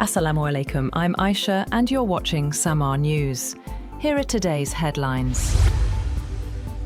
Assalamu alaikum, I'm Aisha and you're watching Samaa News. Here are today's headlines.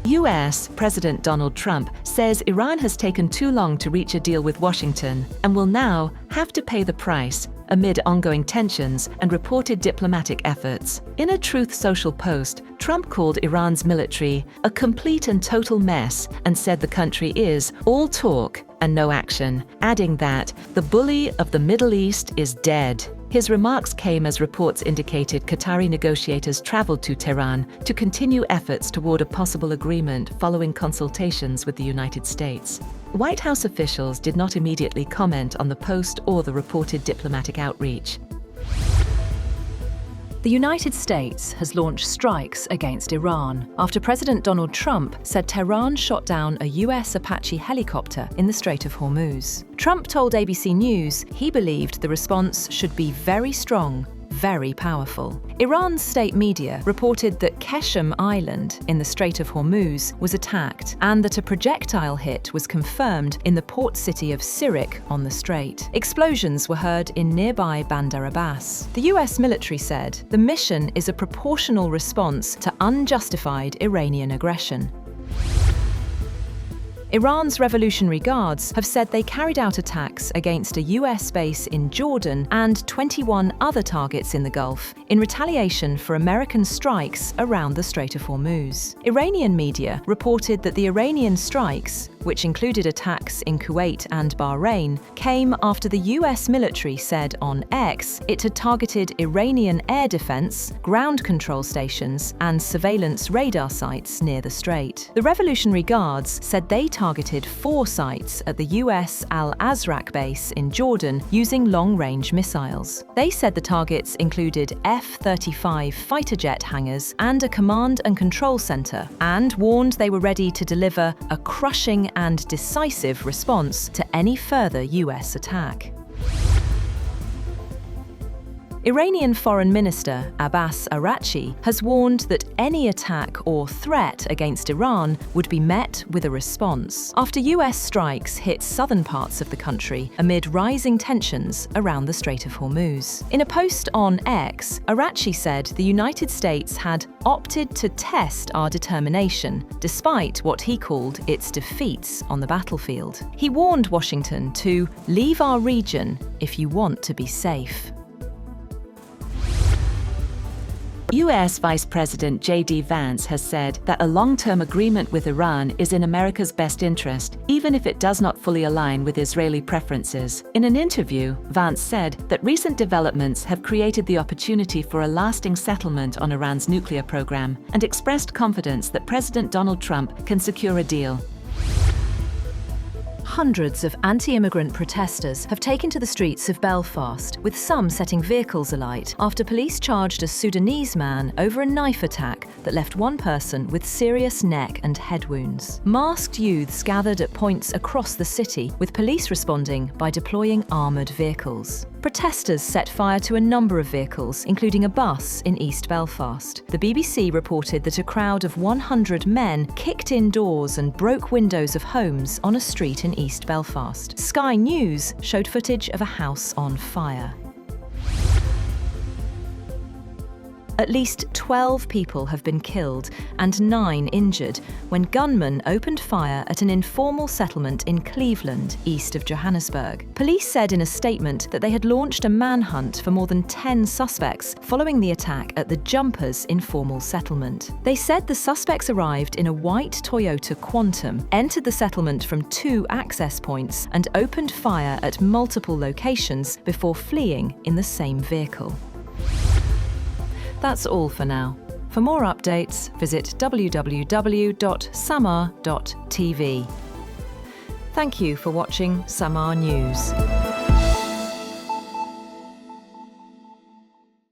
US President Donald Trump says Iran has taken too long to reach a deal with Washington and will now have to pay the price amid ongoing tensions and reported diplomatic efforts. In a Truth Social post, Trump called Iran's military a complete and total mess and said the country is all talk and no action, adding that the bully of the Middle East is dead. His remarks came as reports indicated Qatari negotiators traveled to Tehran to continue efforts toward a possible agreement following consultations with the United States. White House officials did not immediately comment on the post or the reported diplomatic outreach. The United States has launched strikes against Iran after President Donald Trump said Tehran shot down a US Apache helicopter in the Strait of Hormuz. Trump told ABC News he believed the response should be very strong, very powerful. Iran's state media reported that Keshem Island in the Strait of Hormuz was attacked and that a projectile hit was confirmed in the port city of Sirik on the strait. Explosions were heard in nearby Bandar Abbas. The US military said the mission is a proportional response to unjustified Iranian aggression. Iran's Revolutionary Guards have said they carried out attacks against a US base in Jordan and 21 other targets in the Gulf in retaliation for American strikes around the Strait of Hormuz. Iranian media reported that the Iranian strikes, which included attacks in Kuwait and Bahrain, came after the US military said on X it had targeted Iranian air defense, ground control stations, and surveillance radar sites near the strait. The Revolutionary Guards said they targeted 4 sites at the US Al-Azraq base in Jordan using long-range missiles. They said the targets included F-35 fighter jet hangars and a command and control center, and warned they were ready to deliver a crushing and decisive response to any further US attack. Iranian Foreign Minister Abbas Araghchi has warned that any attack or threat against Iran would be met with a response after US strikes hit southern parts of the country amid rising tensions around the Strait of Hormuz. In a post on X, Araghchi said the United States had opted to test our determination despite what he called its defeats on the battlefield. He warned Washington to leave our region if you want to be safe. US Vice President J.D. Vance has said that a long-term agreement with Iran is in America's best interest, even if it does not fully align with Israeli preferences. In an interview, Vance said that recent developments have created the opportunity for a lasting settlement on Iran's nuclear program and expressed confidence that President Donald Trump can secure a deal. Hundreds of anti-immigrant protesters have taken to the streets of Belfast, with some setting vehicles alight after police charged a Sudanese man over a knife attack that left one person with serious neck and head wounds. Masked youths gathered at points across the city, with police responding by deploying armoured vehicles. Protesters set fire to a number of vehicles, including a bus in East Belfast. The BBC reported that a crowd of 100 men kicked in doors and broke windows of homes on a street in East Belfast. Sky News showed footage of a house on fire. At least 12 people have been killed and 9 injured when gunmen opened fire at an informal settlement in Cleveland, east of Johannesburg. Police said in a statement that they had launched a manhunt for more than 10 suspects following the attack at the Jumpers informal settlement. They said the suspects arrived in a white Toyota Quantum, entered the settlement from 2 access points, and opened fire at multiple locations before fleeing in the same vehicle. That's all for now. For more updates, visit www.samaa.tv. Thank you for watching Samaa News.